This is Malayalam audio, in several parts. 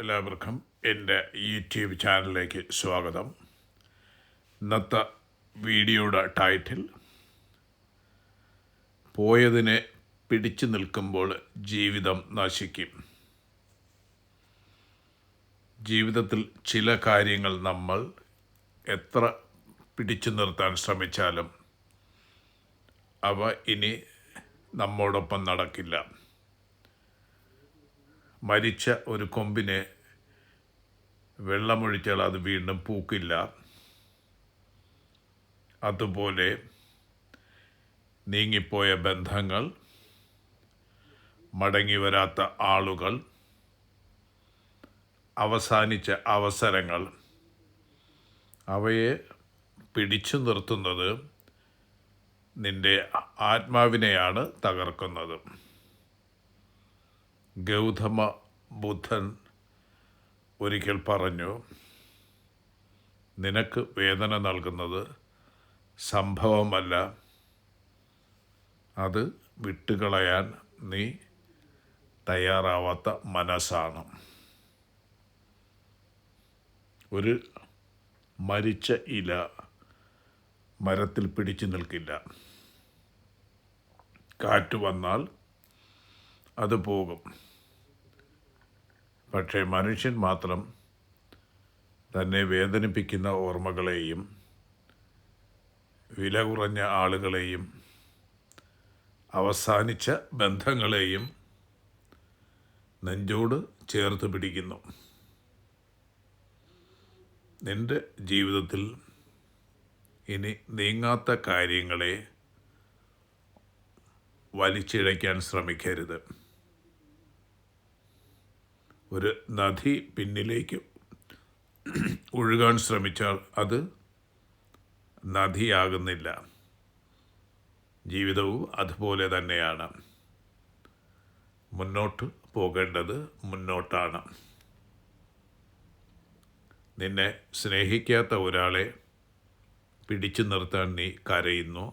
എല്ലാവർക്കും എൻ്റെ യൂട്യൂബ് ചാനലിലേക്ക് സ്വാഗതം. ഇന്നത്തെ വീഡിയോയുടെ ടൈറ്റിൽ പോയതിനെ പിടിച്ചു നിൽക്കുമ്പോൾ ജീവിതം നശിക്കും. ജീവിതത്തിൽ ചില കാര്യങ്ങൾ നമ്മൾ എത്ര പിടിച്ചു നിർത്താൻ ശ്രമിച്ചാലും അവ ഇനി നമ്മോടൊപ്പം നടക്കില്ല. മരിച്ച ഒരു കൊമ്പിനെ വെള്ളമൊഴിച്ചാൽ അത് വീണ്ടും പൂക്കില്ല. അതുപോലെ നീങ്ങിപ്പോയ ബന്ധങ്ങൾ, മടങ്ങി വരാത്ത ആളുകൾ, അവസാനിച്ച അവസരങ്ങൾ, അവയെ പിടിച്ചു നിർത്തുന്നത് നിന്റെ ആത്മാവിനെയാണ് തകർക്കുന്നത്. ഗൗതമ ബുദ്ധൻ ഒരിക്കൽ പറഞ്ഞു, നിനക്ക് വേദന നൽകുന്നത് സംഭവമല്ല, അത് വിട്ടുകളയാൻ നീ തയ്യാറാവാത്ത മനസ്സാണ്. ഒരു മരിച്ച ഇല മരത്തിൽ പിടിച്ചു നിൽക്കില്ല. കാറ്റ് വന്നാൽ അത് പോകും. പക്ഷേ മനുഷ്യൻ മാത്രം തന്നെ വേദനിപ്പിക്കുന്ന ഓർമ്മകളെയും വില കുറഞ്ഞ ആളുകളെയും അവസാനിച്ച ബന്ധങ്ങളെയും നെഞ്ചോട് ചേർത്ത് പിടിക്കുന്നു. നിന്റെ ജീവിതത്തിൽ ഇനി നീങ്ങാത്ത കാര്യങ്ങളെ വലിച്ചിഴയ്ക്കാൻ ശ്രമിക്കരുത്. ഒരു നദി പിന്നിലേക്ക് ഒഴുകാൻ ശ്രമിച്ചാൽ അത് നദിയാകുന്നില്ല. ജീവിതവും അതുപോലെ തന്നെയാണ്. മുന്നോട്ട് പോകേണ്ടത് മുന്നോട്ടാണ്. നിന്നെ സ്നേഹിക്കാത്ത ഒരാളെ പിടിച്ചു നിർത്താൻ നീ കരയുന്നു.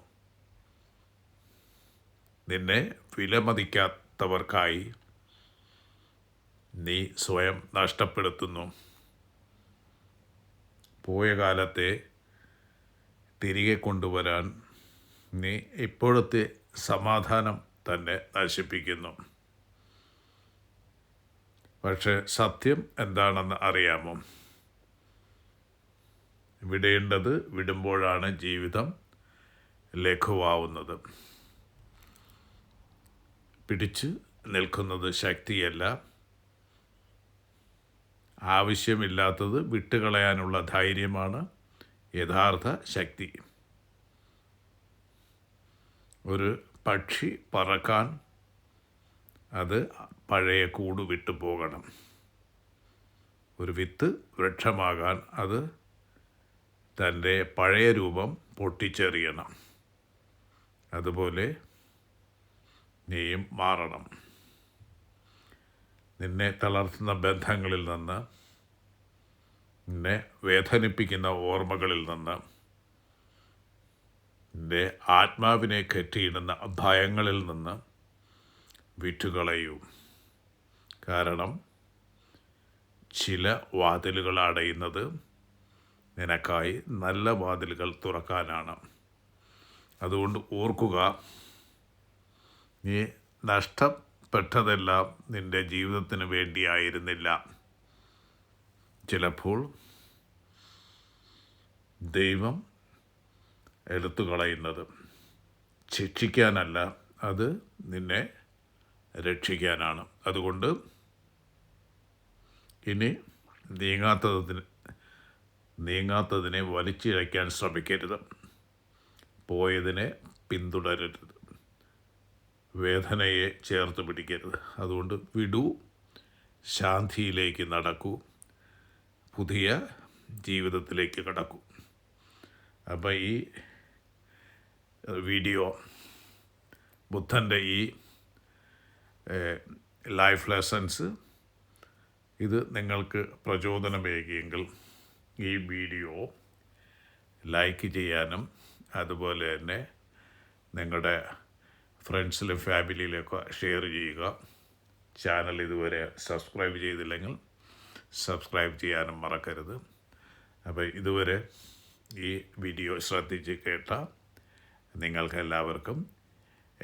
നിന്നെ വിലമതിക്കാത്തവർക്കായി നീ സ്വയം നഷ്ടപ്പെടുത്തുന്നു. പോയ കാലത്തെ തിരികെ കൊണ്ടുവരാൻ നീ ഇപ്പോഴത്തെ സമാധാനം തന്നെ നശിപ്പിക്കുന്നു. പക്ഷേ സത്യം എന്താണെന്ന് അറിയാമോ? വിടേണ്ടത് വിടുമ്പോഴാണ് ജീവിതം ലഘുവാവുന്നത്. പിടിച്ച് നിൽക്കുന്നത് ശക്തിയല്ല, ആവശ്യമില്ലാത്തത് വിട്ടുകളയാനുള്ള ധൈര്യമാണ് യഥാർത്ഥ ശക്തി. ഒരു പക്ഷി പറക്കാൻ അത് പഴയ കൂട് വിട്ടു പോകണം. ഒരു വിത്ത് വൃക്ഷമാകാൻ അത് തൻ്റെ പഴയ രൂപം പൊട്ടിച്ചെറിയണം. അതുപോലെ നീയും മാറണം. നിന്നെ തളർത്തുന്ന ബന്ധങ്ങളിൽ നിന്ന്, നിന്നെ വേദനിപ്പിക്കുന്ന ഓർമ്മകളിൽ നിന്ന്, നിന്റെ ആത്മാവിനെ കെട്ടിയിടുന്ന ഭയങ്ങളിൽ നിന്ന് വിട്ടുകളയൂ. കാരണം ചില വാതിലുകൾ അടയുന്നത് നിനക്കായി നല്ല വാതിലുകൾ തുറക്കാനാണ്. അതുകൊണ്ട് ഓർക്കുക, നീ നഷ്ടപ്പെട്ടതെല്ലാം നിന്റെ ജീവിതത്തിന് വേണ്ടിയായിരുന്നില്ല. ചിലപ്പോൾ ദൈവം എടുത്തു കളയുന്നത് ശിക്ഷിക്കാനല്ല, അത് നിന്നെ രക്ഷിക്കാനാണ്. അതുകൊണ്ട് ഇനി നീങ്ങാത്തതിനെ വലിച്ചിഴയ്ക്കാൻ ശ്രമിക്കരുത്. പോയതിനെ പിന്തുടരരുത്. വേദനയെ ചേർത്ത് പിടിക്കരുത്. അതുകൊണ്ട് വിടൂ, ശാന്തിയിലേക്ക് നടക്കൂ, പുതിയ ജീവിതത്തിലേക്ക് കടക്കൂ. അപ്പോൾ ഈ വീഡിയോ, ബുദ്ധൻ്റെ ഈ ലൈഫ് ലെസൺസ് ഇത് നിങ്ങൾക്ക് പ്രചോദനമേകിയെങ്കിൽ ഈ വീഡിയോ ലൈക്ക് ചെയ്യാനും അതുപോലെ തന്നെ നിങ്ങളുടെ ഫ്രണ്ട്സിലും ഫാമിലിയിലൊക്കെ ഷെയർ ചെയ്യുക. ചാനൽ ഇതുവരെ സബ്സ്ക്രൈബ് ചെയ്തില്ലെങ്കിൽ സബ്സ്ക്രൈബ് ചെയ്യാനും മറക്കരുത്. അപ്പോൾ ഇതുവരെ ഈ വീഡിയോ ശ്രദ്ധിച്ച് കേട്ട നിങ്ങൾക്ക് എല്ലാവർക്കും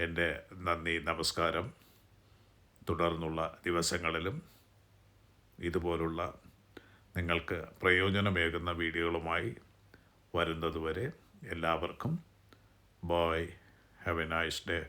എൻ്റെ നന്ദി, നമസ്കാരം. തുടർന്നുള്ള ദിവസങ്ങളിലും ഇതുപോലുള്ള നിങ്ങൾക്ക് പ്രയോജനമേകുന്ന വീഡിയോകളുമായി വരുന്നതുവരെ എല്ലാവർക്കും bye. Have a nice day.